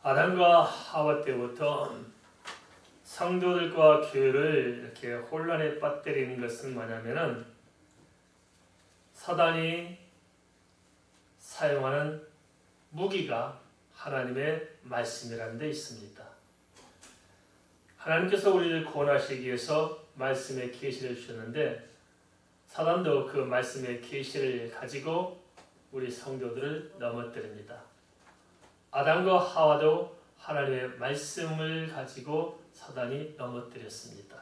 아담과 하와 때부터 성도들과 교회를 이렇게 혼란에 빠뜨리는 것은 뭐냐면은 사단이 사용하는 무기가 하나님의 말씀이라는 데 있습니다. 하나님께서 우리를 구원하시기 위해서 말씀의 계시를 주셨는데 사단도 그 말씀의 계시를 가지고 우리 성도들을 넘어뜨립니다. 아담과 하와도 하나님의 말씀을 가지고 사단이 넘어뜨렸습니다.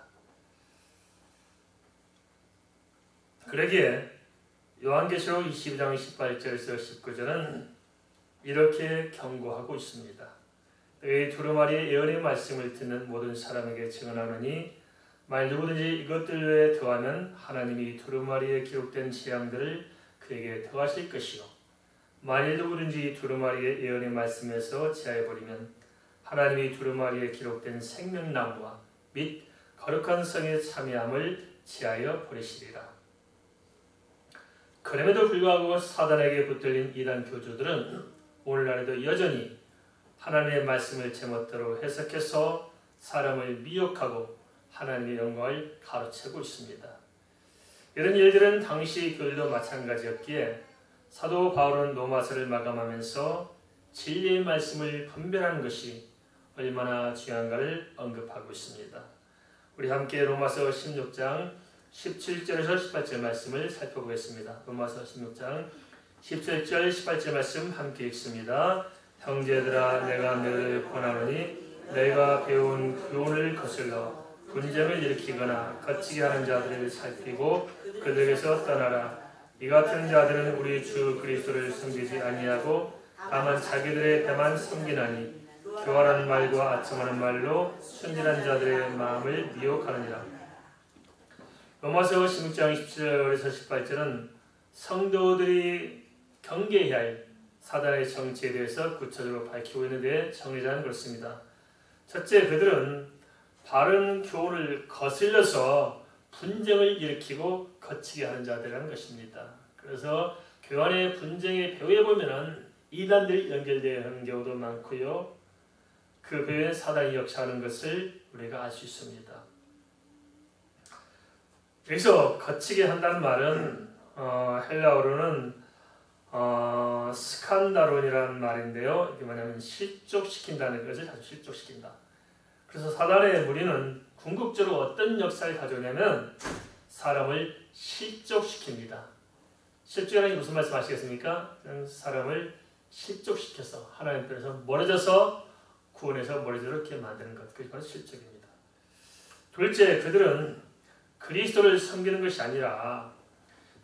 그러기에 요한계시록 22장 18절에서 19절은 이렇게 경고하고 있습니다. 너희 두루마리의 예언의 말씀을 듣는 모든 사람에게 증언하노니 만일 누구든지 이것들 외에 더하면 하나님이 두루마리에 기록된 재앙들을 그에게 더하실 것이요 만일 누구든지 두루마리의 예언의 말씀에서 제하여버리면 하나님이 두루마리에 기록된 생명나무와 및 거룩한 성의 참여함을 제하여 버리시리라. 그럼에도 불구하고 사단에게 붙들린 이단 교주들은 오늘날에도 여전히 하나님의 말씀을 제멋대로 해석해서 사람을 미혹하고 하나님의 영광을 가로채고 있습니다. 이런 일들은 당시 교회도 마찬가지였기에 사도 바울은 로마서를 마감하면서 진리의 말씀을 분별하는 것이 얼마나 중요한가를 언급하고 있습니다. 우리 함께 로마서 16장 17절에서 18절 말씀을 살펴보겠습니다. 로마서 16장 17절 18절 말씀 함께 읽습니다. 형제들아 내가 너희를 권하노니 너희가 배운 교훈을 거슬러 분쟁을 일으키거나 거치게 하는 자들을 살피고 그들에게서 떠나라. 이 같은 자들은 우리 주 그리스도를 섬기지 아니하고 다만 자기들의 배만 섬기나니 교활한 말과 아첨하는 말로 순진한 자들의 마음을 미혹하느니라. 로마서 16장 17절에서 18절은 성도들이 경계해야 할 사단의 정치에 대해서 구체적으로 밝히고 있는데 정리자는 그렇습니다. 첫째, 그들은 바른 교훈을 거슬려서 분쟁을 일으키고 거치게 하는 자들이라는 것입니다. 그래서 교회 안의 분쟁의 배후에 보면은 이단들이 연결되는 경우도 많고요. 그 배후에 사단이 역사하는 것을 우리가 알 수 있습니다. 여기서 거치게 한다는 말은 헬라어로는 스칸다론이라는 말인데요. 이게 뭐냐면 실족시킨다는 것을 자주 실족시킨다. 그래서 사단의 무리는 궁극적으로 어떤 역사를 가져오냐면 사람을 실족시킵니다. 실족이라는 게 무슨 말씀 아시겠습니까? 사람을 실족시켜서 하나님 편에서 멀어져서 구원에서 멀어지도록 이렇게 만드는 것. 그게 바로 실족입니다. 둘째, 그들은 그리스도를 섬기는 것이 아니라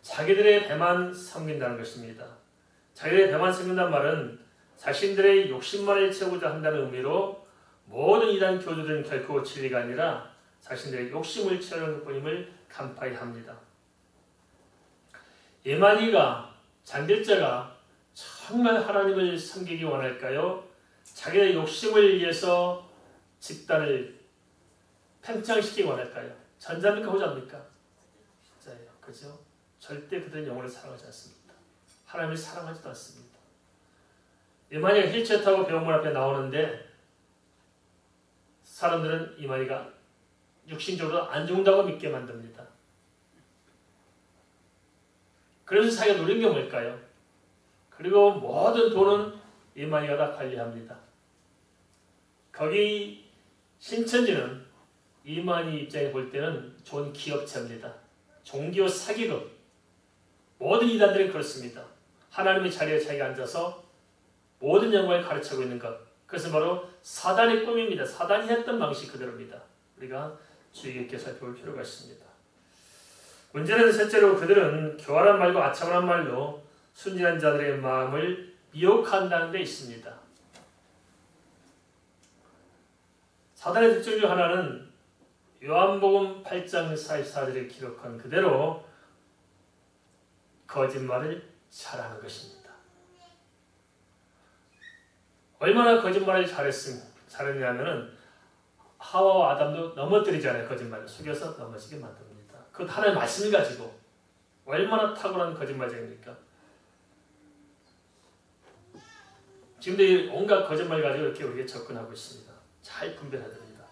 자기들의 배만 섬긴다는 것입니다. 자기들의 배만 섬긴다는 말은 자신들의 욕심만을 채우고자 한다는 의미로 모든 이단 교주들은 결코 진리가 아니라 자신들의 욕심을 채우는 것뿐임을 간파히 합니다. 예만이가 잔들자가 정말 하나님을 섬기기 원할까요? 자기의 욕심을 위해서 집단을 팽창시키기 원할까요? 전자입니까 후자입니까? 후자예요. 그죠? 절대 그들은 영혼을 사랑하지 않습니다. 하나님을 사랑하지도 않습니다. 예만이가 휠체어 타고 병원 앞에 나오는데 사람들은 이만희가 육신적으로 안 죽는다고 믿게 만듭니다. 그래서 자기가 누린 게 뭘까요? 그리고 모든 돈은 이만희가 다 관리합니다. 거기 신천지는 이만희 입장에 볼 때는 좋은 기업체입니다. 종교 사기극. 모든 이단들은 그렇습니다. 하나님의 자리에 자기가 앉아서 모든 영광을 가르치고 있는 것. 그것은 바로 사단의 꿈입니다. 사단이 했던 방식 그대로입니다. 우리가 주의 깊게 살펴볼 필요가 있습니다. 문제는 셋째로 그들은 교활한 말과 아첨한 말로 순진한 자들의 마음을 미혹한다는 데 있습니다. 사단의 특징 중 하나는 요한복음 8장 44절에 기록한 그대로 거짓말을 잘하는 것입니다. 얼마나 거짓말을 잘했냐면은 하와와 아담도 넘어뜨리잖아요. 거짓말을 속여서 넘어지게 만듭니다. 그것 하나의 말씀을 가지고 얼마나 탁월한 거짓말쟁입니까? 지금도 이 온갖 거짓말 가지고 이렇게 우리가 접근하고 있습니다. 잘 분별해야 됩니다.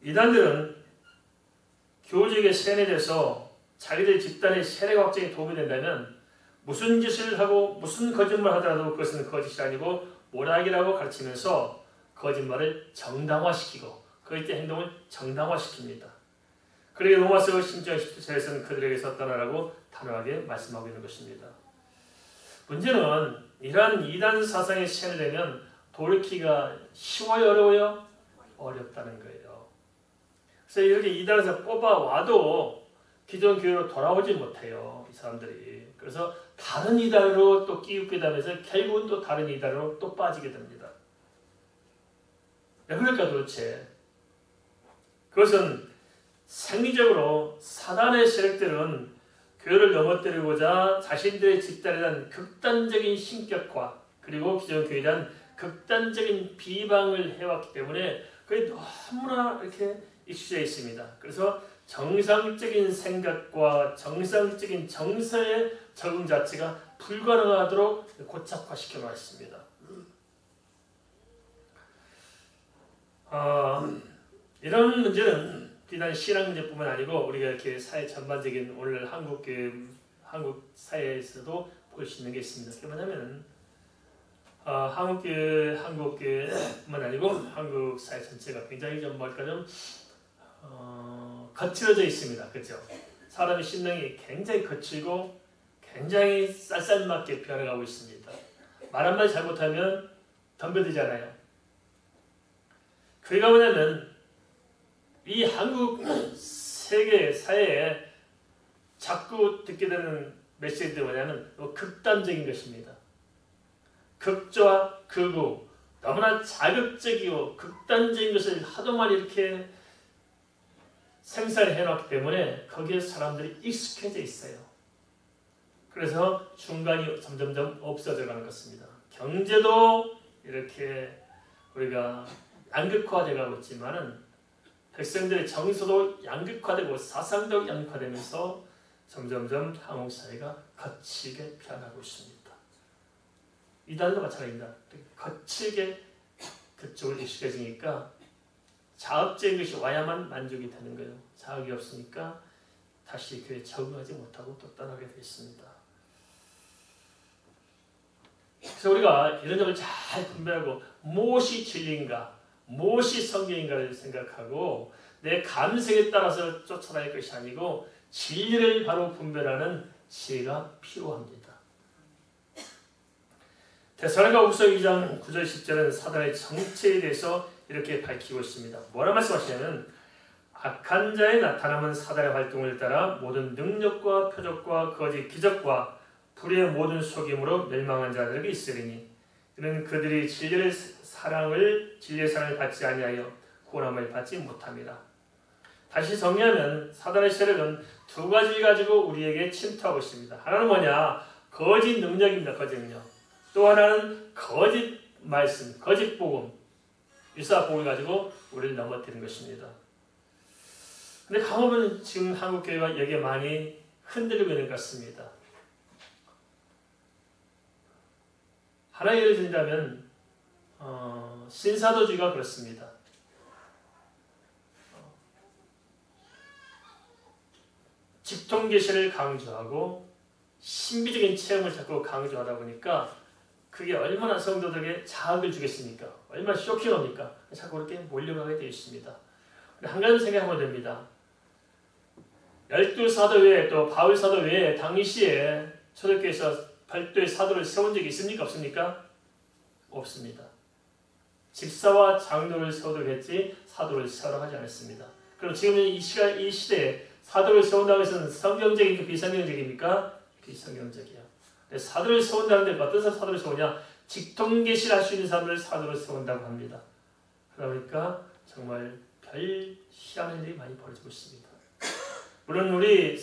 이단들은 교주에게 세뇌돼서 자기들 집단의 세력 확정에 도움이 된다면 무슨 짓을 하고 무슨 거짓말 하더라도 그것은 거짓이 아니고 모략이라고 가르치면서 거짓말을 정당화시키고 그의 행동을 정당화시킵니다. 그러게 로마서 10장 17절에서는 그들에게서 떠나라고 단호하게 말씀하고 있는 것입니다. 문제는 이러한 이단 사상에 세뇌되면 돌이키기가 쉬워요, 어려워요? 어렵다는 거예요. 그래서 이렇게 이단에서 뽑아와도 기존 교회로 돌아오지 못해요, 이 사람들이. 그래서 다른 이단으로 또 끼우게 되면서 결국은 또 다른 이단으로 또 빠지게 됩니다. 왜 그럴까 도대체? 그것은 생리적으로 사단의 세력들은 교회를 넘어뜨리고자 자신들의 집단에 대한 극단적인 신격화 그리고 기존 교회에 대한 극단적인 비방을 해왔기 때문에 그게 너무나 이렇게 익숙해 있습니다. 그래서 정상적인 생각과 정상적인 정서의 적응 자체가 불가능하도록 고착화시켜 놨습니다. 이런 문제는 비단 신앙 문제뿐만 아니고 우리가 이렇게 사회 전반적인 오늘 한국 사회에서도 볼 수 있는 게 있습니다. 그게 뭐냐면 한국교회뿐만 아니고 한국 사회 전체가 굉장히 좀 거칠어져 있습니다. 그렇죠? 사람의 심령이 굉장히 거칠고 굉장히 쌀쌀맞게 변해가고 있습니다. 말 한마디 잘못하면 덤벼들잖아요. 그게 뭐냐면 이 한국 세계 사회에 자꾸 듣게 되는 메시지들이 뭐냐면 극단적인 것입니다. 극좌 극우 너무나 자극적이고 극단적인 것을 하도 많이 이렇게 생산해 놨기 때문에 거기에 사람들이 익숙해져 있어요. 그래서 중간이 점점점 없어져 가는 것입니다. 경제도 이렇게 우리가 양극화되어 가고 있지만은 백성들의 정서도 양극화되고 사상도 양극화되면서 점점점 한국 사회가 거칠게 변하고 있습니다. 이단도 마찬가지입니다. 거칠게 그쪽을 익숙해지니까 자극적인 것이 와야만 만족이 되는 거예요. 자극이 없으니까 다시 교회에 적응하지 못하고 또 떠나게 되어 있습니다. 그래서 우리가 이런 점을 잘 분별하고 무엇이 진리인가, 무엇이 성경인가를 생각하고 내 감성에 따라서 쫓아다닐 것이 아니고 진리를 바로 분별하는 지혜가 필요합니다. 데살로니가후서 2장 9절 10절은 사단의 정체에 대해서 이렇게 밝히고 있습니다. 뭐라 말씀하시냐면 악한 자의 나타남은 사단의 활동을 따라 모든 능력과 표적과 거짓 기적과 불의의 모든 속임으로 멸망한 자들에게 있으리니 이는 그들이 진리의 사랑을 받지 아니하여 구원함을 받지 못합니다. 다시 정리하면 사단의 세력은 두 가지를 가지고 우리에게 침투하고 있습니다. 하나는 뭐냐? 거짓 능력입니다. 거짓 능력. 또 하나는 거짓 말씀, 거짓 복음, 일사복음을 가지고 우리를 넘어뜨리는 것입니다. 근데 가보면 지금 한국 교회가 여기에 많이 흔들리고 있는 것 같습니다. 하나 예를 들자면 신사도주의가 그렇습니다. 직통계시를 강조하고 신비적인 체험을 자꾸 강조하다 보니까 그게 얼마나 성도들에게 자극을 주겠습니까? 얼마나 쇼킹합니까? 자꾸 그렇게 몰려가게 되어 있습니다. 한 가지 생각하면 됩니다. 12사도 외에 또 바울 사도 외에 당시에 초대교회에서 별도의 사도를 세운 적이 있습니까? 없습니까? 없습니다. 집사와 장로를 세우도록 했지 사도를 세우라고 하지 않았습니다. 그럼 지금 이 시대에 사도를 세운다고 해서는 성경적입니까? 비성경적입니까? 비성경적이야. 사도를 세운다는데 어떤 사도를 세우냐? 직통계시를 할 수 있는 사람들을 사도를 세운다고 합니다. 그러니까 정말 별 희한한 일이 많이 벌어지고 있습니다. 물론 우리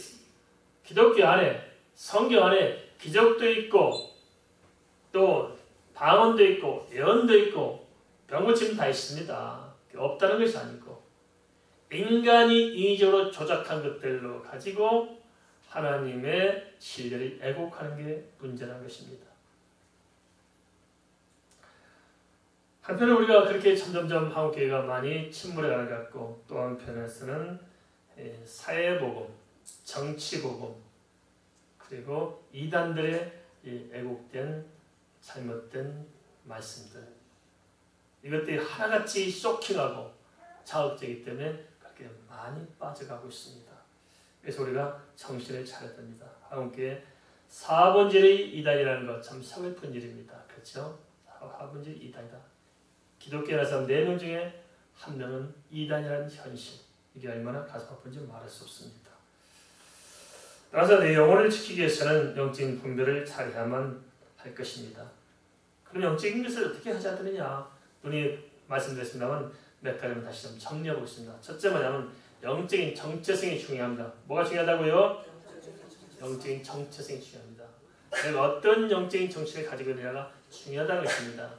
기독교 안에 성경 안에 기적도 있고 또 방언도 있고 예언도 있고 병고침도 다 있습니다. 없다는 것이 아니고 인간이 인위적으로 조작한 것들로 가지고 하나님의 진리를 애곡하는 게 문제라는 것입니다. 한편은 우리가 그렇게 점점점 한국교회가 많이 침몰해가는 것 같고, 또 한편에서는 사회복음, 정치복음, 그리고 이단들의 애국된 잘못된 말씀들, 이것들이 하나같이 쇼킹하고 자극적이기 때문에 그렇게 많이 빠져가고 있습니다. 그래서 우리가 정신을 차려야 됩니다. 한국교회 4번째의 이단이라는 것 참 서글픈 일입니다. 그렇죠? 4번째 이단이다. 기독교의 사람 4명 중에 1명은 이단이라는 현실, 이게 얼마나 가슴 아픈지 말할 수 없습니다. 따라서 내 영혼을 지키기 위해서는 영적인 분별을 잘해야만 할 것입니다. 그럼 영적인 것을 어떻게 하셔야 되느냐? 눈이 말씀드렸습니다만 몇 가지만 다시 좀 정리해보겠습니다. 첫째 뭐냐면 영적인 정체성이 중요합니다. 뭐가 중요하다고요? 영적인 정체성이 중요합니다. 내가 어떤 영적인 정체를 가지고 있느냐가 중요하다는 것입니다.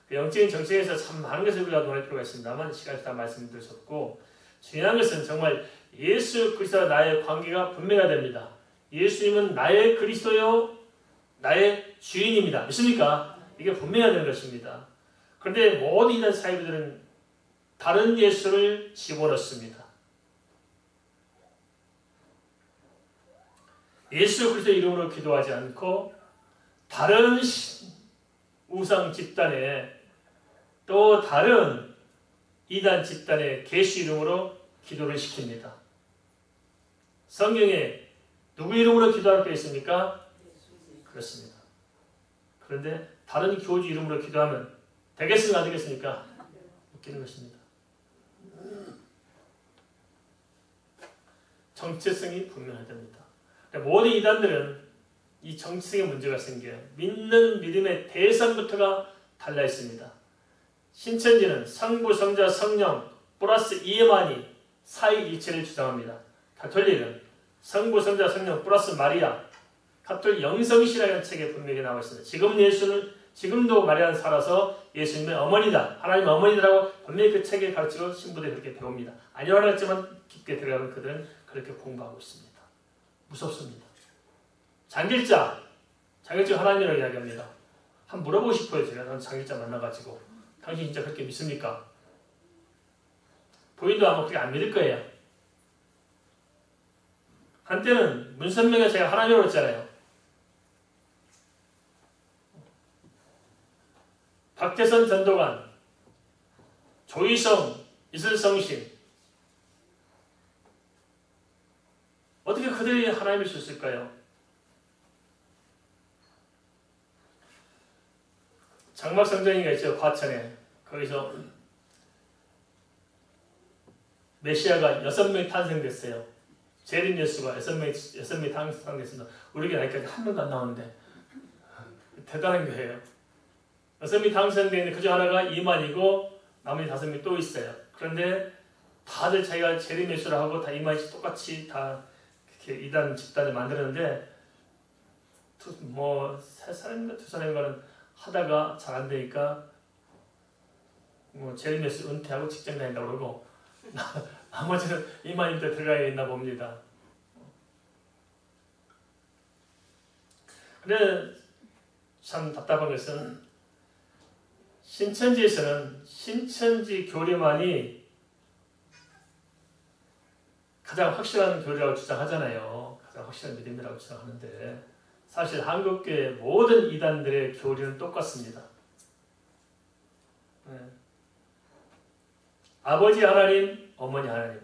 그 영적인 정체에서 참 많은 것을 우리가 논할 필요가 있습니다만 시간이 다 말씀드렸고, 중요한 것은 정말 예수 그리스도와 나의 관계가 분명해야 됩니다. 예수님은 나의 그리스도요, 나의 주인입니다. 믿습니까? 이게 분명해야 되는 것입니다. 그런데 모든 이단 사이비들은 다른 예수를 집어넣습니다. 예수 그리스도의 이름으로 기도하지 않고 다른 우상 집단에, 또 다른 이단 집단의 계시 이름으로 기도를 시킵니다. 성경에 누구 이름으로 기도할 게 있습니까? 그렇습니다. 그런데 다른 교주 이름으로 기도하면 되겠습니까? 안 되겠습니까? 웃기는 것입니다. 정체성이 분명해야 됩니다. 모든 이단들은 이 정체성에 문제가 생겨요. 믿는 믿음의 대상부터가 달라 있습니다. 신천지는 성부, 성자, 성령 플러스 이에만이 사이일체를 주장합니다. 가톨릭은 성부, 성자, 성령 플러스 마리아, 가톨릭 영성시라는 책에 분명히 나와 있습니다. 지금도 마리아는 살아서 예수님의 어머니다, 하나님의 어머니라고 분명히 그 책에 가르치고 신부들이 그렇게 배웁니다. 아니라고 했지만 깊게 들어가면 그들은 그렇게 공부하고 있습니다. 무섭습니다. 장길자 하나님이라고 이야기합니다. 한번 물어보고 싶어요. 제가 장길자 만나가지고 당신 진짜 그렇게 믿습니까? 부인도 아마 그렇게 안 믿을 거예요. 한때는 문선명에 제가 하나님으로 했잖아요. 박태선 전도관, 조희성, 이슬성신, 어떻게 그들이 하나님일 수 있을까요? 장막성전인가 있죠, 과천에. 거기서 메시아가 6명이 탄생됐어요. 재림 예수가 6명이 탄생됐습니다. 우리 교회 아직까지 한 명도 안 나오는데 대단한 교회예요. 6명이 탄생되는데 그중 하나가 이만이고 나머지 5명이 또 있어요. 그런데 다들 자기가 재림 예수를 하고 다 이만이 똑같이 다 이렇게 이단 집단을 만들었는데 뭐 3사람인가 2사람인가는 하다가 잘 안 되니까 뭐 재림 예수 은퇴하고 직장 다닌다고 그러고 나머지는 이만인들 들어가 있나 봅니다. 근데 참 답답한 것은 신천지에서는 신천지 교리만이 가장 확실한 교리라고 주장하잖아요. 가장 확실한 믿음이라고 주장하는데 사실 한국교회 모든 이단들의 교리는 똑같습니다. 네. 아버지 하나님, 어머니 하나님,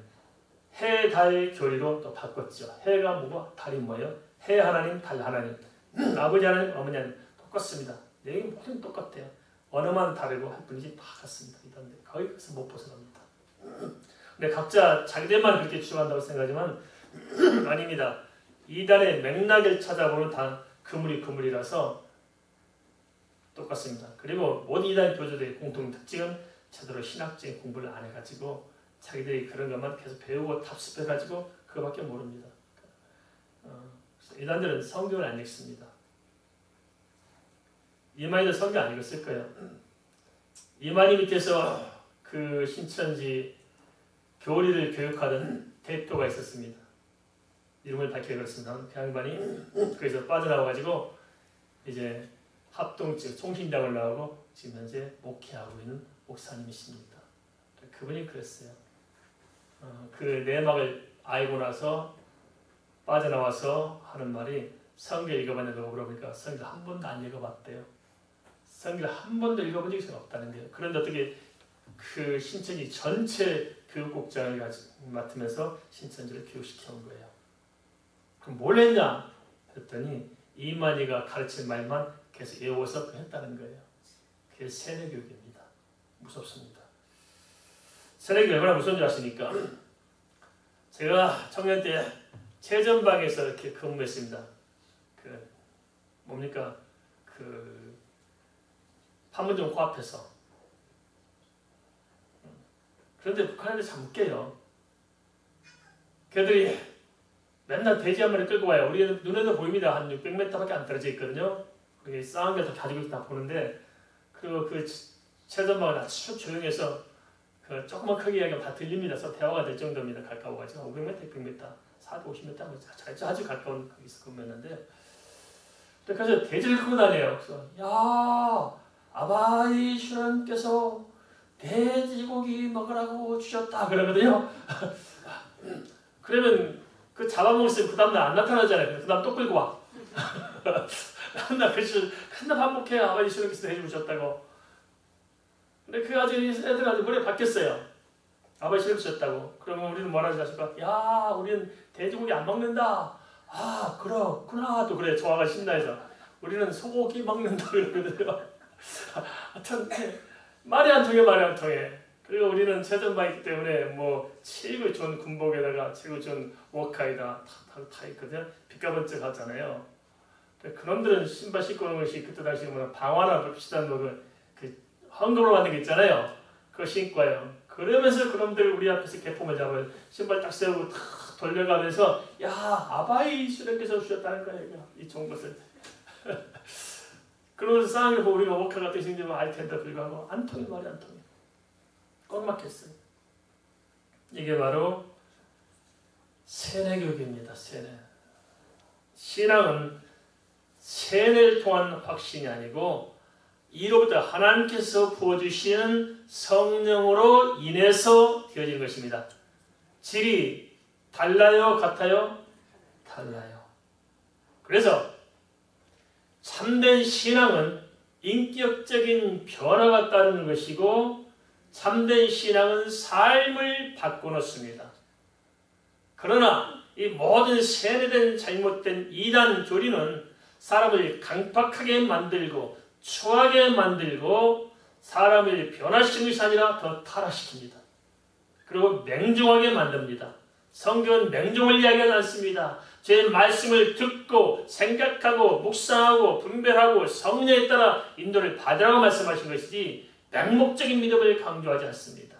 해, 달 교리로 또 바꿨죠. 해가 뭐고 달이 뭐예요? 해 하나님, 달 하나님, 아버지 하나님, 어머니 하나님 똑같습니다. 내용이 모든 똑같아요. 언어만 다르고 할 뿐이지 다 같습니다. 이단들 거기서 못 벗어납니다. 근데 각자 자기들만 그렇게 주장한다고 생각하지만 아닙니다. 이단의 맥락을 찾아보면 다 그물이라서 똑같습니다. 그리고 모든 이단 교주들의 공통 특징은 제대로 신학적인 공부를 안 해가지고 자기들이 그런 것만 계속 배우고 답습해가지고 그거밖에 모릅니다. 이단들은 성경을 안 읽습니다. 이만희도 성경 안 읽었을 거예요. 이만희 밑에서 그 신천지 교리를 교육하던 대표가 있었습니다. 이름을 밝히기 그렇습니다. 그 양반이 그래서 빠져나와가지고 이제 합동측 총신당을 나오고 지금 현재 목회하고 있는 목사님이십니다. 그분이 그랬어요. 그 내막을 알고 나서 빠져나와서 하는 말이 성경 읽어봤냐고 물어보니까 성경 한 번도 안 읽어봤대요. 성경을 한 번도 읽어본 적이 없다는 거예요. 그런데 어떻게 그 신천지 전체 교육국장을 맡으면서 신천지를 교육시켜온 거예요. 그럼 뭘 했냐? 했더니 이만희가 가르친 말만 계속 외워서 했다는 거예요. 그게 세뇌교육입니다. 무섭습니다. 세뇌교육 얼마나 무서운 줄 아십니까? 제가 청년 때 최전방에서 이렇게 근무했습니다. 그 뭡니까? 그 판문점 코앞에서. 그런데 북한 애들 참 웃겨요. 걔들이 맨날 돼지 한 마리 끌고 와요. 우리 눈에도 보입니다. 한 600m밖에 안 떨어져 있거든요. 그게 싸운 데서 가지고 있다 보는데, 그리고 그 최전방은 아주 조용해서 그 조금만 크게 이야기하면 다 들립니다. 그래서 대화가 될 정도입니다. 가까워가지고 500m, 600m, 450m 아주 가까운 거기서 근무했는데, 그래서 돼지를 끌고 다녀요. 그래서 야, 아바이 슈런께서 돼지고기 먹으라고 주셨다 그러거든요. 그러면 그 잡아먹었으면 그 다음날 안 나타나잖아요. 그 다음 또 끌고 와. 한날 반복해. 아바이 슈런께서 돼지 주셨다고. 근데 그 아직 애들 아직 머리에 박혔어요. 아바이 슈런 주셨다고. 그러면 우리는 뭐라 하지 않습니까? 야, 우리는 돼지고기 안 먹는다. 아, 그렇구나. 또 그래. 좋아가 신나해서. 우리는 소고기 먹는다 그러거든요. 하여튼 말이 안 통해. 그리고 우리는 최전방이기 때문에 뭐 최고 좋은 군복에다가 최고 좋은 워카에다 다 있거든요. 빛가번쩍 하잖아요. 그놈들은 신발 신고 오는 것이 그때 당시 뭐 방화나 비슷한 그 헌금으로 받는 게 있잖아요. 그거 신고 와요. 그러면서 그놈들 우리 앞에서 개폼을 잡아요. 신발 딱 세우고 탁 돌려가면서 야, 아바이 슈령께서 주셨다는 거예요. 이 좋은 것을. 그러면서 쌍을 보고 우리가 워카가 뜻인지만 알 텐데 불구하고 안 통해. 말이 안 통해. 꽉 막혔어요. 이게 바로 세뇌교육입니다. 세뇌. 신앙은 세뇌를 통한 확신이 아니고 이로부터 하나님께서 부어주시는 성령으로 인해서 되어진 것입니다. 질이 달라요? 같아요? 달라요. 그래서 참된 신앙은 인격적인 변화가 따르는 것이고 참된 신앙은 삶을 바꿔놓습니다. 그러나 이 모든 세뇌된 잘못된 이단 교리는 사람을 강팍하게 만들고 추하게 만들고 사람을 변화시키는 것이 아니라 더 타락시킵니다. 그리고 맹종하게 만듭니다. 성경은 맹종을 이야기하지 않습니다. 제 말씀을 듣고 생각하고 묵상하고 분별하고 성령에 따라 인도를 받으라고 말씀하신 것이지 맹목적인 믿음을 강조하지 않습니다.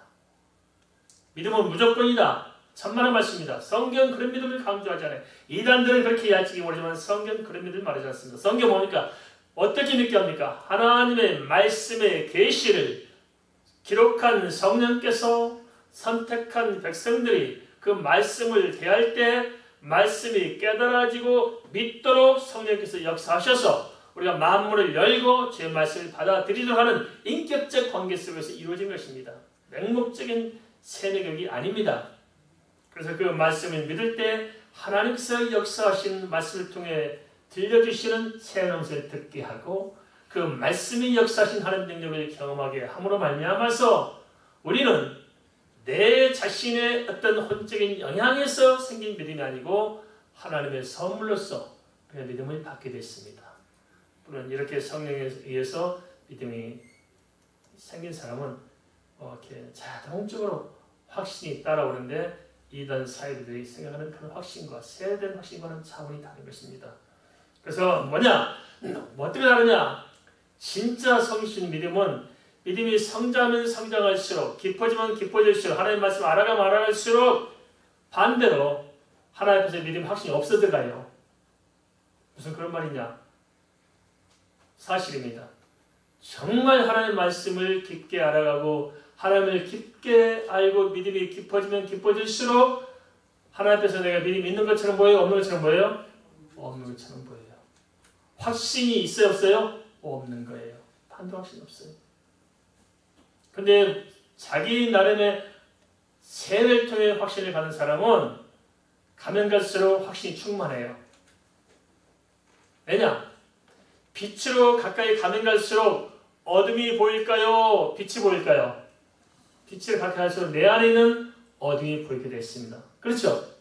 믿음은 무조건이다. 천만의 말씀입니다. 성경 그런 믿음을 강조하지 않아요. 이단들은 그렇게 이해할지 모르지만 성경 그런 믿음을 말하지 않습니다. 성경 뭡니까? 어떻게 느껴합니까? 하나님의 말씀의 계시를 기록한 성령께서 선택한 백성들이 그 말씀을 대할 때 말씀이 깨달아지고 믿도록 성령께서 역사하셔서 우리가 만물을 열고 제 말씀을 받아들이도록 하는 인격적 관계 속에서 이루어진 것입니다. 맹목적인 세뇌격이 아닙니다. 그래서 그 말씀을 믿을 때 하나님께서 역사하신 말씀을 통해 들려주시는 새 음성을 듣게 하고 그 말씀이 역사하신 하나님 능력을 경험하게 함으로 말미암아서 우리는 내 자신의 어떤 혼적인 영향에서 생긴 믿음이 아니고 하나님의 선물로서 그 믿음을 받게 됐습니다. 물론 이렇게 성령에 의해서 믿음이 생긴 사람은 이렇게 자동적으로 확신이 따라오는데 이단 사이들이 생각하는 그런 확신과 세뇌된 확신과는 차원이 다른 것입니다. 그래서 뭐냐? 어떻게 다르냐? 진짜 성신 믿음은 믿음이 성장하면 성장할수록 깊어지면 깊어질수록 하나님의 말씀을 알아가면 알아갈수록 반대로 하나님 앞에서 믿음의 확신이 없어져가요. 무슨 그런 말이냐? 사실입니다. 정말 하나님의 말씀을 깊게 알아가고 하나님을 깊게 알고 믿음이 깊어지면 깊어질수록 하나님 앞에서 내가 믿음이 있는 것처럼 보여요? 없는 것처럼 보여요? 없는 것처럼 보여요. 확신이 있어요? 없어요? 없는 거예요. 반도 확신 없어요. 근데 자기 나름의 세례를 통해 확신을 받는 사람은 가면 갈수록 확신이 충만해요. 왜냐? 빛으로 가까이 가면 갈수록 어둠이 보일까요? 빛이 보일까요? 빛을 가까이 갈수록 내 안에 있는 어둠이 보이게 됐습니다. 그렇죠?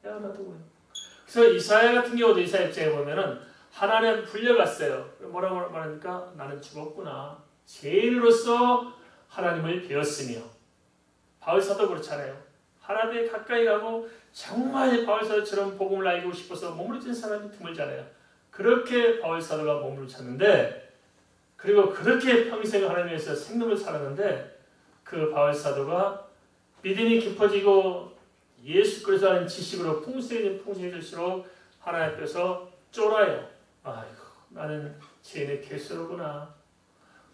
나도 보여. 그래서 이사야 같은 경우도 이사야 입장에 보면은 하나님 불려갔어요. 뭐라고 말하니까 나는 죽었구나. 죄인으로서 하나님을 배웠으며 바울사도 그렇잖아요. 하나님에 가까이 가고 정말 바울사도처럼 복음을 알고 싶어서 머무르는 사람이 드물잖아요. 그렇게 바울사도가 머무르 쳤는데 그리고 그렇게 평생 하나님에서 생명을 살았는데 그 바울사도가 믿음이 깊어지고 예수 그리스도에 대한 지식으로 풍성해질수록 하나님 앞에서 쫄아요. 아이고 나는 죄인의 개수로구나.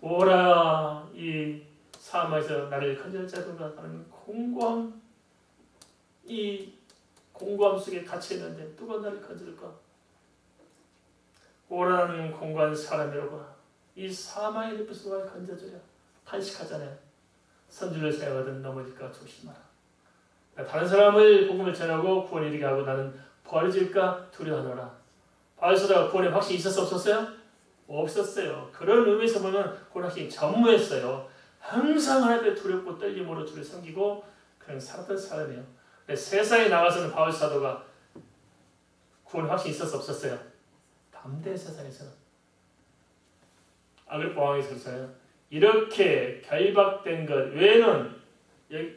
오라 이 사망에서 나를 건질 자도다 하는 공고함 속에 갇혀있는데 누가 나를 건질까? 오라는 공고한 사람이로구나. 이 사망의 늪에서 누가 건져줘야 탄식하잖아요. 선주를 생각하든 넘어질까 조심하라. 다른 사람을 복음을 전하고 구원에 이르게 하고 나는 버려질까 두려워하노라. 바울사도가 구원에 확신이 있었어 없었어요? 없었어요. 그런 의미에서 보면 구원 확신이 전무했어요. 항상 하나님께 두렵고 떨림으로 주를 섬기고 그냥 살았던 사람이에요. 세상에 나가서는 바울사도가 구원 확신이 있었어 없었어요? 담대 세상에서는. 아그리파 왕이 있었어요. 이렇게 결박된 것 외에는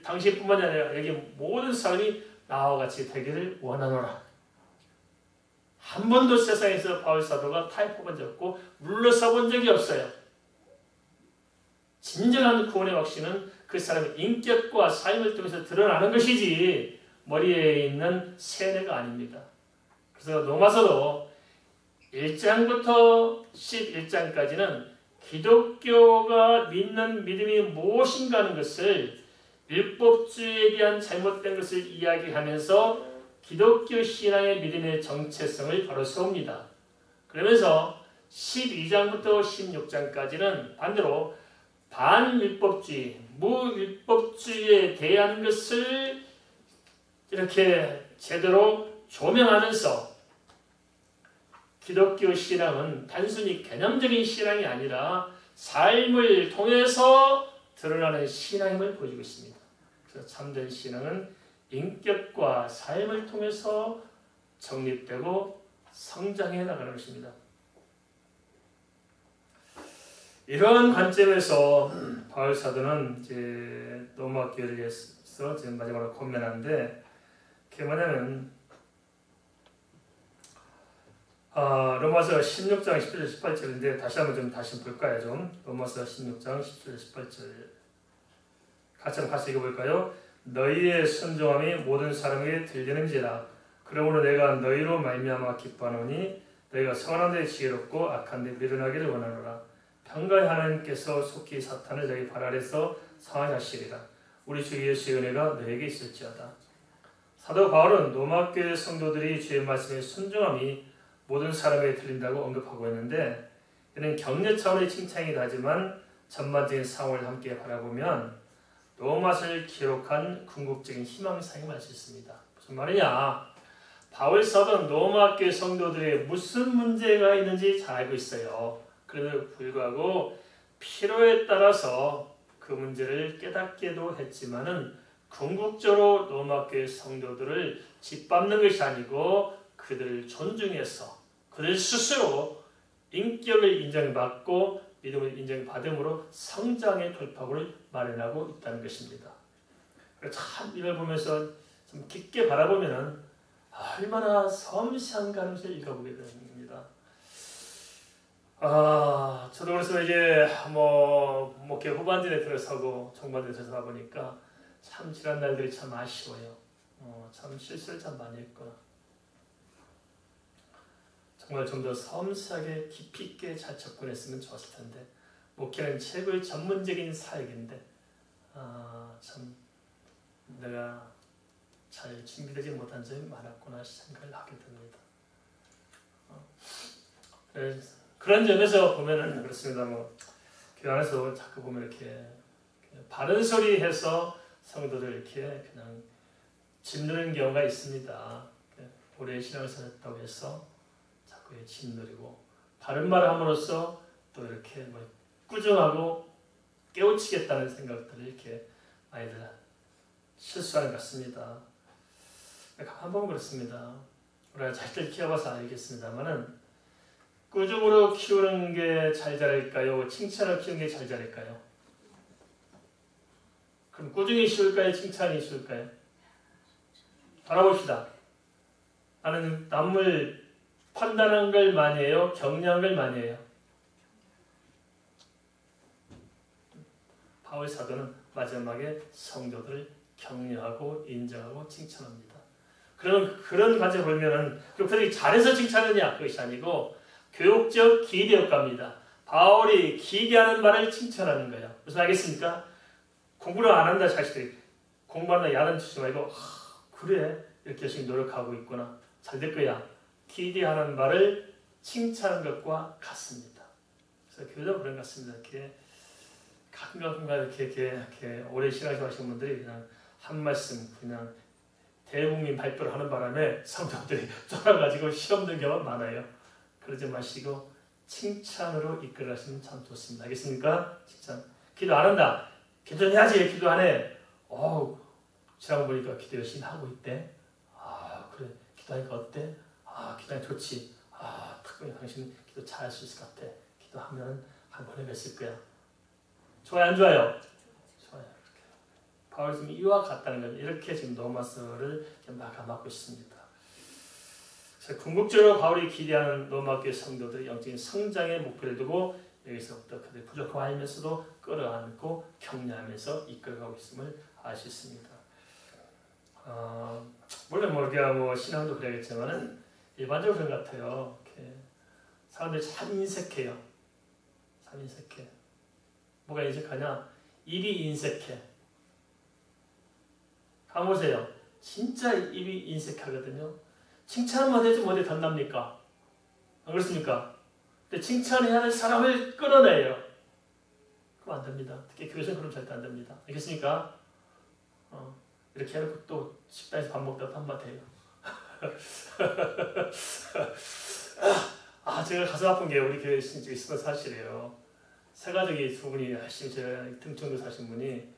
당신뿐만이 아니라 여기 모든 사람이 나와 같이 되기를 원하노라. 한 번도 세상에서 바울사도가 타협한 적 없고 물러서 본 적이 없어요. 진정한 구원의 확신은 그 사람의 인격과 삶을 통해서 드러나는 것이지 머리에 있는 세뇌가 아닙니다. 그래서 로마서도 1장부터 11장까지는 기독교가 믿는 믿음이 무엇인가 하는 것을 율법주의에 대한 잘못된 것을 이야기하면서 기독교 신앙의 믿음의 정체성을 바로 세웁니다. 그러면서 12장부터 16장까지는 반대로 반율법주의, 무율법주의에 대한 것을 이렇게 제대로 조명하면서 기독교 신앙은 단순히 개념적인 신앙이 아니라 삶을 통해서 드러나는 신앙임을 보여주고 있습니다. 그래서 참된 신앙은 인격과 삶을 통해서 정립되고 성장해 나가는 것입니다. 이러한 관점에서 바울 사도는 이제 로마 교회에서 지금 마지막으로 권면하는데 그게 뭐냐면 로마서 16장 17절 18절인데 다시 한번 볼까요? 로마서 16장 17절 18절 같이 한번 읽어볼까요? 너희의 순종함이 모든 사람에게 들리는지라. 그러므로 내가 너희로 말미암아 기뻐하노니 너희가 선한 데 지혜롭고 악한 데 미련하기를 원하노라. 평강의 하나님께서 속히 사탄을 너희 발 아래서 상하게 하시리라. 우리 주 예수의 은혜가 너희에게 있을지어다. 사도 바울은 로마 교회 성도들이 주의 말씀에 순종함이 모든 사람에게 들린다고 언급하고 있는데 이는 격려 차원의 칭찬이긴 하지만 전반적인 상황을 함께 바라보면 로마서를 기록한 궁극적인 희망사임을 알 수 있습니다. 무슨 말이냐? 바울 사도는 로마 교회 성도들의 무슨 문제가 있는지 잘 알고 있어요. 그래도 불구하고 필요에 따라서 그 문제를 깨닫기도 했지만은 궁극적으로 로마 교회 성도들을 짓밟는 것이 아니고 그들을 존중해서 그들 스스로 인격을 인정받고 믿음을 인정받음으로 성장의 돌파구를 마련하고 있다는 것입니다. 참 이걸 보면서 좀 깊게 바라보면 얼마나 섬세한가 하는 것을 읽어보게 됩니다. 저도 그래서 이제 목회 후반전에 들어서고 중반전에 들어서다 보니까 참 지난 날들이 참 아쉬워요. 참 실수를 참 많이 했구나. 정말 좀 더 섬세하게 깊이 있게 잘 접근했으면 좋았을 텐데 목회는 최고의 전문적인 사역인데 참 내가 잘 준비되지 못한 점이 많았구나 생각을 하게 됩니다. 그런 점에서 보면은 그렇습니다. 교회 안에서 자꾸 보면 이렇게 바른 소리 해서 성도들 이렇게 그냥 짓누르는 경우가 있습니다. 오래 신앙생활 했다고 해서 자꾸 짓누르고 바른 말을 함으로써 또 이렇게 꾸준하고 깨우치겠다는 생각들을 이렇게 많이들 실수하는 것 같습니다. 한번 그렇습니다. 우리가 자식들 키워봐서 알겠습니다만은 꾸중으로 키우는 게 잘 자랄까요? 칭찬을 키우는 게 잘 자랄까요? 그럼 꾸중이 쉬울까요? 칭찬이 쉬울까요? 알아봅시다. 나는 남을 판단한 걸 많이 해요? 격려한 걸 많이 해요? 바울 사도는 마지막에 성도들을 격려하고 인정하고 칭찬합니다. 그런 관점을 보면은 그들이 잘해서 칭찬하느냐 그것이 아니고 교육적 기대 효과입니다. 바울이 기대하는 말을 칭찬하는 거예요. 무슨 알겠습니까? 공부를 안 한다 자식들이 공부한다 야단 치지 말고 그래 이렇게 열심히 노력하고 있구나 잘 될 거야 기대하는 말을 칭찬하는 것과 같습니다. 그래서 교회도 그런 것 같습니다. 이렇게 가끔가다 이렇게 오래 신앙생활 하시는 분들이 그냥 한 말씀 그냥 대국민 발표를 하는 바람에 성도들이 쫄아가지고 시험 든 경우가 많아요. 그러지 마시고 칭찬으로 이끌어가시면 참 좋습니다. 알겠습니까? 칭찬. 기도 안 한다. 기도해야지. 기도 안 해. 지나고 보니까 기도 열심히 하고 있대. 그래. 기도하니까 어때? 기도하니까 좋지. 특별히 당신 기도 잘할 수 있을 것 같아. 기도하면 한번 해봤을 거야. 좋아요? 안 좋아요? 좋아요. 바울이 지금 이와 같다는 거죠. 이렇게 지금 로마서를 마감하고 있습니다. 그래서 궁극적으로 바울이 기대하는 로마교회 성도들의 영적인 성장의 목표를 두고 여기서부터 그들의 부족함을 알면서도 끌어안고 격려하면서 이끌어가고 있음을 알 수 있습니다. 물론 우리가 신앙도 그래야겠지만은 일반적으로 그런 것 같아요. 이렇게 사람들이 참 인색해요. 참 인색해. 뭐가 인색하냐? 입이 인색해. 한번 보세요. 진짜 입이 인색하거든요. 칭찬만 해도 어디 덧납니까? 안 그렇습니까? 근데 칭찬해야 할 사람을 끌어내요. 그럼 안 됩니다. 특히 교회에서는 그럼 절대 안 됩니다. 알겠습니까? 이렇게 해놓고 또 식당에서 밥 먹다가 한마디 해요. 제가 가슴 아픈 게 우리 교회에 진짜 있었던 사실이에요. 세 가족이 두 분이 열심히 제가 등촌도 사신 분이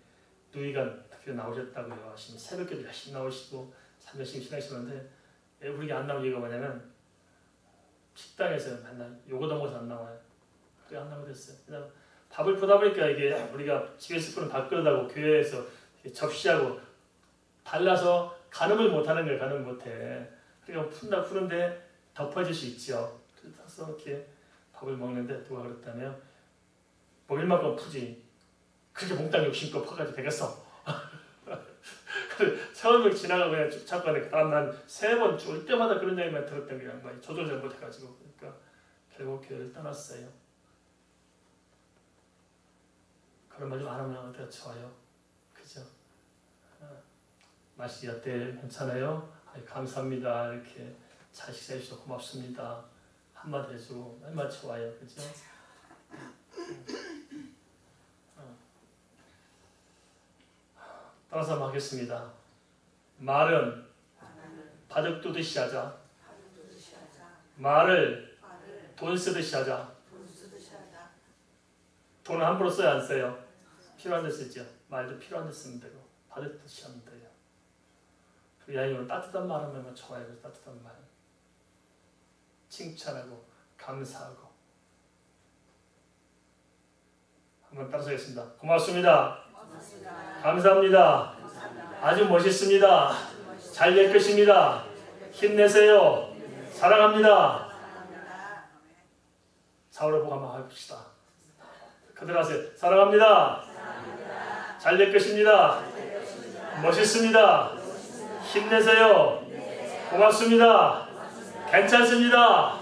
누이가 교회 나오셨다고요. 열심히 새벽에도 열심히 나오시고 참 열심히 신하시는데 왜 우리 안 나온 이유가 뭐냐면 식당에서 맨날 요거 넘어서 안 나와요. 그래 안 나오게 됐어요. 그냥 밥을 보다 보니까 이게 우리가 집에서 푸는 밥그릇하고 교회에서 접시하고 달라서 가늠을 못하는 거예요. 가늠 못해. 그러니까 푸는데 덮어질 수 있죠. 그래서 이렇게 밥을 먹는데 누가 그랬다면 먹을 만큼 푸지. 그렇게 몽땅 욕심껏 퍼가지고 되겠어. 처음에 지나가고 그냥 자꾸 하니까 다음 난 3번 줄 때마다 그런 얘기만 들었던 게 양반이 조절 잘못해가지고 그러니까 결국 교회를 떠났어요. 그런 말 좀 안 하면 어때요? 좋아요. 그죠? 맛이 어때? 괜찮아요? 감사합니다. 이렇게 잘 식사해 주셔서 고맙습니다. 한마디 해주고 얼마나 좋아요. 그죠? 따라서 한번 하겠습니다. 말은 바둑 두듯이 하자. 말을 돈 쓰듯이 하자. 돈은 함부로 써야 안 써요. 필요한 데 쓰죠. 말도 필요한 데 쓰면 되고 바둑 두듯이 하면 돼요. 그리고 야이는 따뜻한 말 하면 좋아요. 따뜻한 말. 칭찬하고 감사하고 한번 따라서 하겠습니다. 고맙습니다. 감사합니다. 아주 멋있습니다. 잘 될 것입니다. 힘내세요. 사랑합니다. 사울을 보고 한번 해봅시다. 그대로 하세요. 사랑합니다. 잘 될 것입니다. 멋있습니다. 힘내세요. 고맙습니다. 괜찮습니다.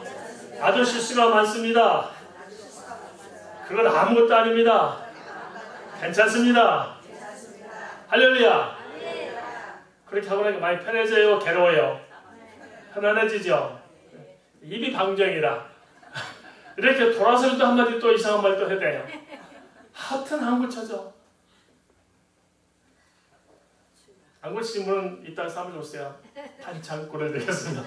아주 실수가 많습니다. 그건 아무것도 아닙니다. 괜찮습니다. 할렐루야. 그렇게 하고 나니까 많이 편해져요? 괴로워요? 편안해지죠? 입이 방정이라 이렇게 돌아서도 한마디 또 이상한 말 또 해야 돼요. 하여튼 안 고쳐져. 안 고치신 분은 이따가 사무실 오세요. 한창 꼴을 내겠습니다.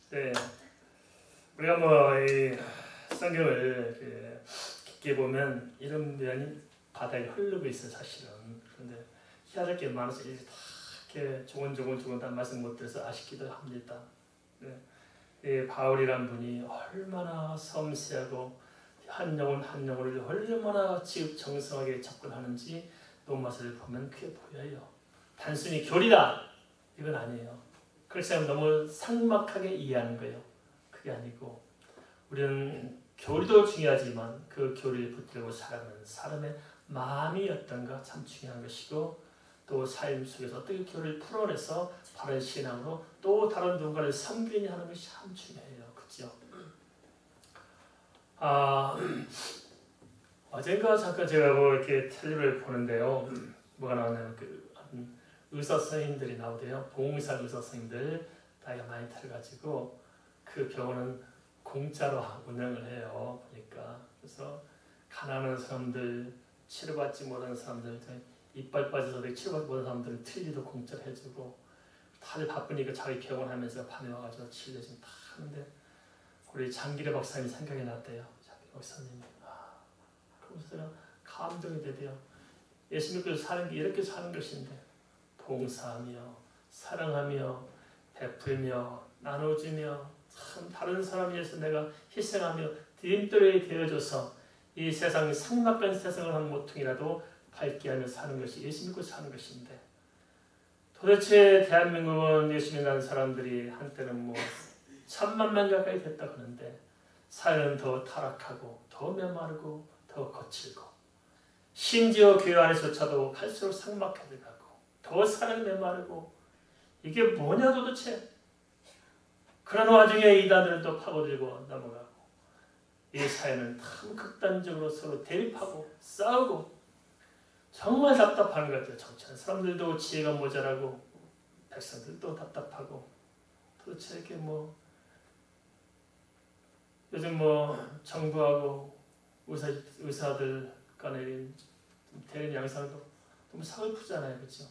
네, 우리가 이 성경을 깊게 보면 이런 면이 바닥에 흐르고 있어요, 사실은. 그런데 희한할 게 많아서 이렇게 조곤조곤 다 말씀 못 들어서 아쉽기도 합니다. 네. 바울이란 분이 얼마나 섬세하고 한 영혼 한 영혼을 얼마나 지극정성하게 접근하는지 논마서를 보면 그게 보여요. 단순히 교리다 이건 아니에요. 그렇지 않으면 너무 삭막하게 이해하는 거예요. 그게 아니고 우리는 교리도 중요하지만 그 교리를 붙들고 살아가는 사람의 마음이 어떤가 참 중요한 것이고, 또 삶 속에서 어떻게 교리를 풀어내서 바른 신앙으로 또 다른 누군가를 섬기느냐 하는 것이 참 중요해요. 그렇죠? 어젠가 잠깐 제가 이렇게 텔레비를 보는데요. 뭐가 나오냐면 의사 선생님들이 나오대요. 봉사 의사 선생님들 나이가 많이 들어가지고 그 병원은 공짜로 운영을 해요. 그러니까 그래서 가난한 사람들, 치료받지 못하는 사람들, 이빨 빠져서 치료받지 못하는 사람들은 틀니도 공짜로 해주고, 다들 바쁘니까 자기 병원 하면서 밤에 와가지고 치료 지금 다 하는데 우리 장기래 박사님 생각이 났대요. 장기래 박사님. 그러면서 제가 감동이 되대요. 예수 믿고 사는 게 이렇게 사는 것인데, 봉사하며 사랑하며 베풀며 나눠주며 참 다른 사람 위해서 내가 희생하며 디딤돌이 되어줘서 이 세상 삭막한 세상을 한 모퉁이라도 밝게 하며 사는 것이 예수 믿고 사는 것인데, 도대체 대한민국은 예수 믿는 사람들이 한때는 1000만 가까이 됐다 그러는데 사회는 더 타락하고 더 메마르고 더 거칠고, 심지어 교회 안에서조차도 갈수록 삭막해져 가고 더 사랑이 메마르고, 이게 뭐냐 도대체. 그런 와중에 이단들은 또 파고들고 넘어가고, 이 사회는 참 극단적으로 서로 대립하고 싸우고 정말 답답한 것 같아요. 정치하는 사람들도 지혜가 모자라고 백성들도 답답하고, 도대체 이렇게 요즘 정부하고 의사들 간의 대립 양상도 너무 서글프잖아요. 그렇죠?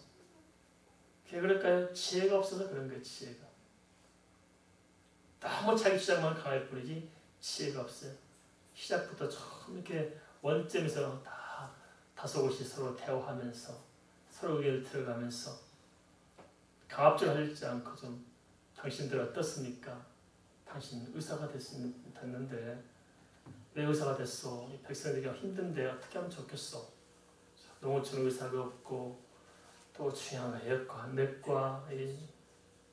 그게 그럴까요? 지혜가 없어서 그런 거예요. 지혜가. 너무 자기 주장만 강할 뿐이지 지혜가 없어요. 시작부터 처음 이렇게 원점에서 다소곳이 서로 대화하면서 서로 의견을 들어가면서 강압적으로 하지 않고 좀 당신들 어떻습니까? 당신 의사가 됐는데 왜 의사가 됐어? 백성들이 힘든데 어떻게 하면 좋겠어? 농어촌 의사가 없고 또 중요한 애과, 내과,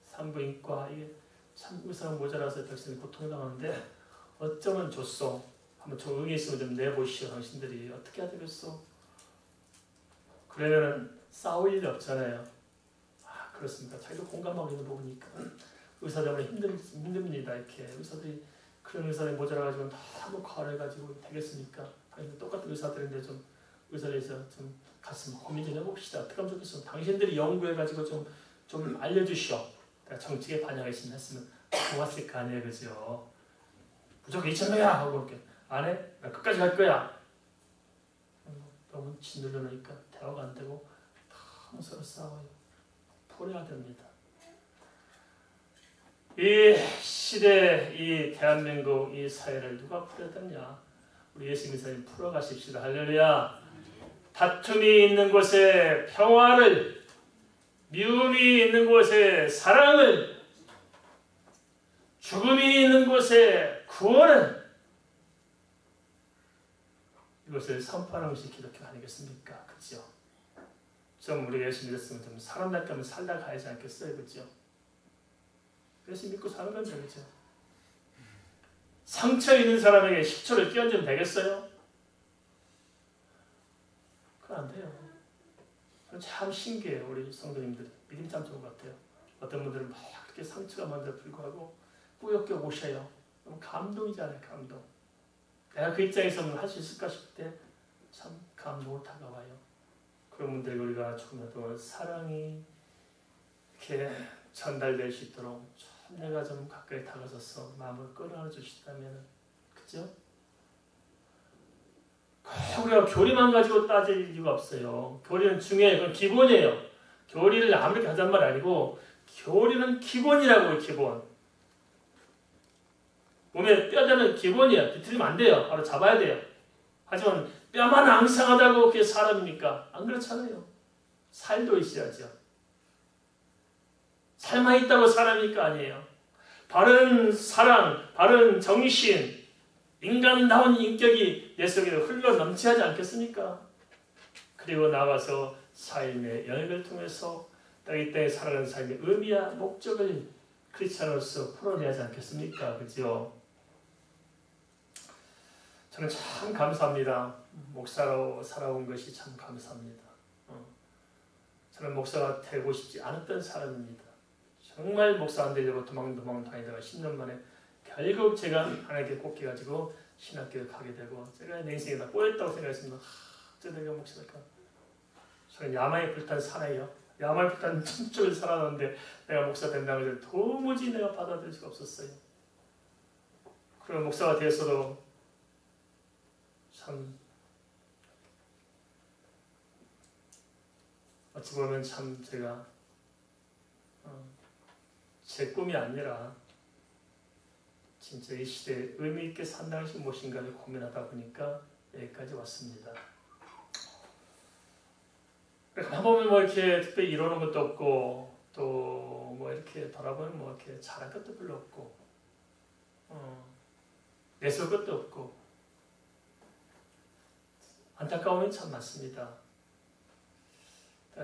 산부인과 이게 참 의사가 모자라서 백성이 고통당하는데 어쩌면 좋소? 한번 좀 의견 있으면 좀 내보시오. 당신들이 어떻게 해야 되겠소? 그러면은 싸울 일이 없잖아요. 그렇습니다. 자기도 공감하고 있는 부분이니까 의사 때문에 힘듭니다. 이렇게 의사들이 그런 의사들이 모자라가지고 너무 과로해가지고 되겠습니까? 당신 똑같은 의사들인데 좀 의사에서 좀 가슴 고민 좀 해봅시다. 어떻게 하면 좋겠어? 당신들이 연구해가지고 좀 알려주시오. 정책에 반영했으면 했으면 좋았을 거 아니에요, 그죠? 무조건 2,000명이야 하고 이렇게 안 해? 나 끝까지 갈 거야. 너무 짓눌러 놓으니까 대화가 안 되고 너무 서로 싸워요. 풀어야 됩니다. 이 시대, 이 대한민국, 이 사회를 누가 풀어야 우리 예수 믿사님 풀어가십시다. 할렐루야. 다툼이 있는 곳에 평화를, 미움이 있는 곳에 사랑을, 죽음이 있는 곳에 구원을, 이것을 선포하는 것이 기독교 아니겠습니까? 그렇죠? 좀 우리 예수 믿었으면 좀 살아날 거면 살다 가야지 않겠어요? 그렇죠? 예수 믿고 사는 건데, 그렇죠? 상처 있는 사람에게 식초를 끼얹으면 되겠어요? 그건 안 돼요. 참 신기해요. 우리 성도님들 믿음 참 좋은 것 같아요. 어떤 분들은 막 그렇게 상처가 많은데 불구하고 꾸역꾸역 오셔요. 너무 감동이잖아요. 감동. 내가 그 입장에서는 할 수 있을까 싶을 때 참 감동으로 다가와요. 그런 분들 우리가 조금이라도 사랑이 이렇게 전달될 수 있도록 참 내가 좀 가까이 다가서서 마음을 끌어안아주시다면, 그죠? 우리가 교리만 가지고 따질 이유가 없어요. 교리는 중요해요. 그건 기본이에요. 교리를 아무리 하자는 말 아니고 교리는 기본이라고요. 기본. 몸에 뼈대는 기본이에요. 비틀리면 안 돼요. 바로 잡아야 돼요. 하지만 뼈만 앙상하다고 그게 사람입니까? 안 그렇잖아요. 살도 있어야죠. 살만 있다고 사람입니까? 아니에요. 바른 사랑, 바른 정신, 인간다운 인격이 내 속에 흘러 넘치지 않겠습니까? 그리고 나와서 삶의 연약을 통해서 이 땅에 살아가는 삶의 의미와 목적을 크리스찬으로서 풀어내야 하지 않겠습니까? 그죠? 저는 참 감사합니다. 목사로 살아온 것이 참 감사합니다. 저는 목사가 되고 싶지 않았던 사람입니다. 정말 목사 안 되려고 도망도망 다니다가 10년 만에 결국 제가 하나님께 꽂혀가지고 신학교에 가게 되고 제가 내 인생에 다 꼬였다고 생각했습니다. 어째 내가 목사일까? 저는 야망에 불탄 사나이요. 야망에 불탄 천적을 살아났는데 내가 목사 된다는 걸 도무지 내가 받아들일 수가 없었어요. 그리고 목사가 되었어도 참 어찌 보면 참 제가 제 꿈이 아니라 진짜 이 시대에 의미 있게 산다는 것이 무엇인가를 고민하다 보니까 여기까지 왔습니다. 가보면 뭐 이렇게 특별히 이루는 것도 없고 또 뭐 이렇게 돌아보면 뭐 이렇게 잘한 것도 별로 없고 내세울 것도 없고 안타까움이 참 많습니다.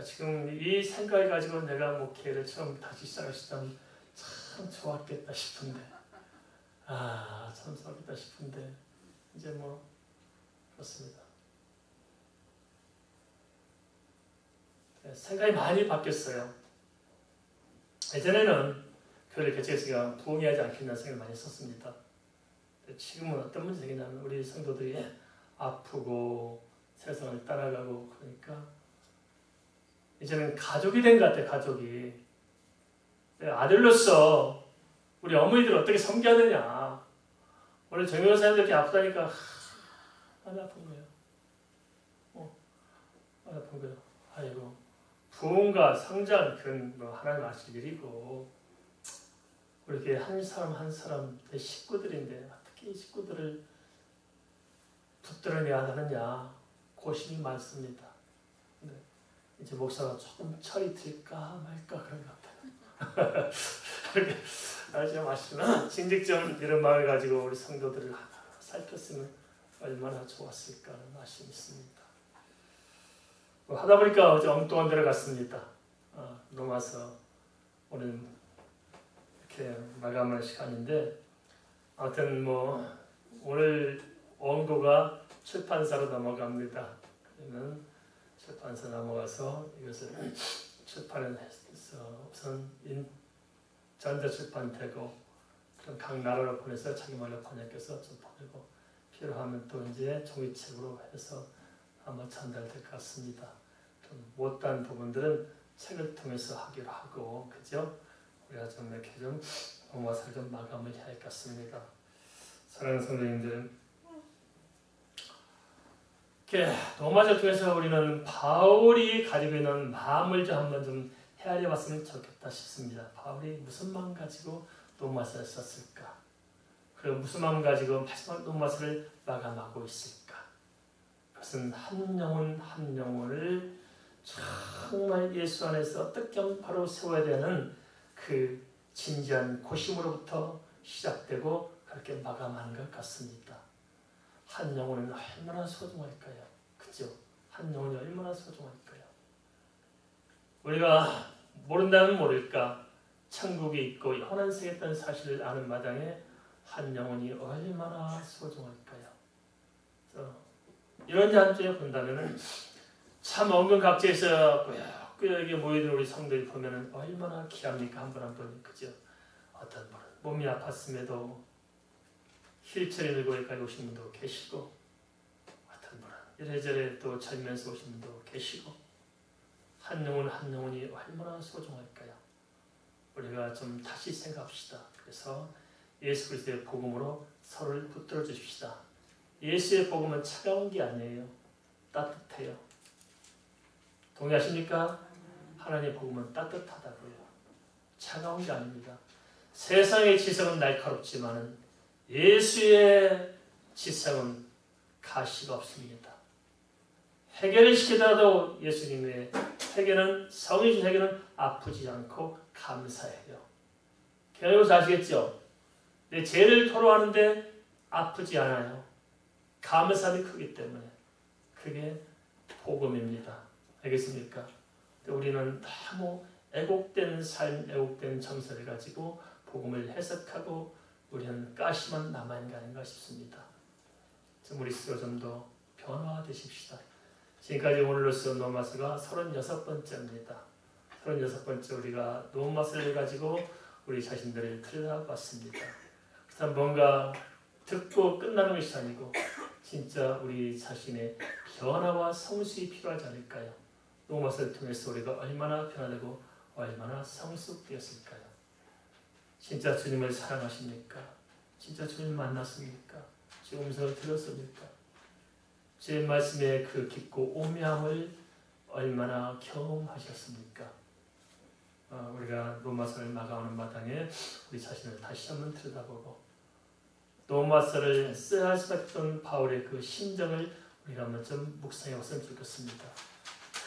지금 이 생각을 가지고 내가 목회를 처음 다시 시작했다면 참 좋았겠다 싶은데 참 좋았겠다 싶은데 이제 뭐 그렇습니다. 생각이 많이 바뀌었어요. 예전에는 교회를 개척해서 부흥하지 않겠다는 생각을 많이 했었습니다. 지금은 어떤 문제가 생기냐면 우리 성도들이 아프고 세상을 따라가고 그러니까 이제는 가족이 된 것 같아요. 가족이. 아들로서 우리 어머니들을 어떻게 섬겨야 되냐. 오늘 정교사님들 이렇게 아프다니까 많이 아픈 거예요. 많이 아픈 거예요. 아이고 부흥과 성장 그건 뭐 하나님 아실 일이고 우리 한 사람 한 사람 내 식구들인데 어떻게 이 식구들을 붙들어내야 하느냐 고심이 많습니다. 네. 이제 목사가 조금 철이 들까 말까 그런 것 같아요. 좀 아시나 징직점 이런 마음을 가지고 우리 성도들을 살폈으면 얼마나 좋았을까 하는 아쉬움이 있습니다. 하다 보니까 어제 엉뚱한 데로 갔습니다. 넘어와서 오늘 이렇게 마감할 시간인데 아무튼 뭐 오늘 원고가 출판사로 넘어갑니다. 그러면 출판사 넘어가서 이것을 출판을 해서 우선 전자출판되고 그럼 각 나라로 보내서 자기 말로 번역해서 좀 보내고 필요하면 또 이제 종이책으로 해서 아마 전달될 것 같습니다. 좀 못한 부분들은 책을 통해서 하기로 하고, 그죠? 우리가 좀 이렇게 좀 넘어서 좀 마감을 해야 할 것 같습니다. 사랑하는 성도님들, 이렇게 로마서 통해서 우리는 바울이 가지고 있는 마음을 좀 한번 좀 헤아려 봤으면 좋겠다 싶습니다. 바울이 무슨 마음 가지고 로마서를 썼을까? 그리고 무슨 마음 가지고 마지막 로마서를 마감하고 있을까? 그것은 한 영혼 한 영혼을 정말 예수 안에서 어떻게 하면 바로 세워야 되는 그 진지한 고심으로부터 시작되고 그렇게 마감하는 것 같습니다. 한 영혼은 얼마나 소중할까요? 그죠? 한 영혼이 얼마나 소중할까요? 우리가 모른다면 모를까 천국이 있고 영원한 세계에 있다는 사실을 아는 마당에 한 영혼이 얼마나 소중할까요? 이런 잔주에 본다면 참 언근각지에서 꾸역꾸역하게 모이는 우리 성도들 보면 얼마나 귀합니까? 한 분 한 분, 그죠? 어떤 분은 몸이 아팠음에도 휠체어를 들고 여기까지 오신 분도 계시고 어떤 분은 이래저래 또 절면서 오신 분도 계시고 한 영혼 한 영혼이 얼마나 소중할까요? 우리가 좀 다시 생각합시다. 그래서 예수 그리스도의 복음으로 서로를 붙들어 주십시다. 예수의 복음은 차가운 게 아니에요. 따뜻해요. 동의하십니까? 하나님의 복음은 따뜻하다고요. 차가운 게 아닙니다. 세상의 지성은 날카롭지만 예수의 지성은 가시가 없습니다. 회개를 시키더라도 예수님의 회개는, 성령의 회개는 아프지 않고 감사해요. 여러분 아시겠죠? 내 죄를 토로하는데 아프지 않아요. 감사함이 크기 때문에. 그게 복음입니다. 알겠습니까? 우리는 너무 애곡된 삶, 애곡된 정서를 가지고 복음을 해석하고 우리는 가시만 남아있는 게 아닌가 싶습니다. 우리 스스로 좀 더 변화되십시다. 지금까지 오늘로서 노마스가 36번째입니다. 36번째 우리가 노마스를 가지고 우리 자신들을 들여다봤습니다. 그래서 뭔가 듣고 끝나는 것이 아니고 진짜 우리 자신의 변화와 성숙이 필요하지 않을까요? 노마스를 통해서 우리가 얼마나 변화되고 얼마나 성숙되었을까요? 진짜 주님을 사랑하십니까? 진짜 주님 만났습니까? 주의 음성을 들었습니까? 주의 말씀의 그 깊고 오묘함을 얼마나 경험하셨습니까? 우리가 로마서를 마감하는 마당에 우리 자신을 다시 한번 들여다보고 로마서를 써야 할 수밖에 없던 바울의 그 심정을 우리가 한번 좀 묵상해 봤으면 좋겠습니다.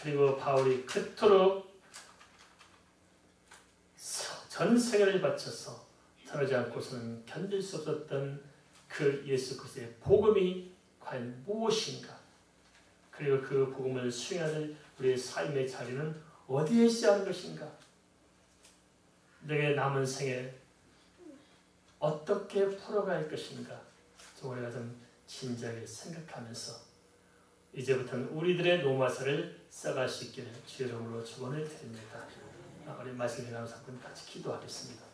그리고 바울이 그토록 전 생애를 바쳐서 다루지 않고서는 견딜 수 없었던 그 예수 그리스도의 복음이 과연 무엇인가? 그리고 그 복음을 수행하는 우리의 삶의 자리는 어디에 있어야 하는 것인가? 내게 남은 생에 어떻게 풀어갈 것인가? 우리가 좀 진지하게 생각하면서 이제부터는 우리들의 노마서를 써갈 수 있기를 주의 이름으로 축원을 드립니다. 우리 말씀을 나누면서 같이 기도하겠습니다.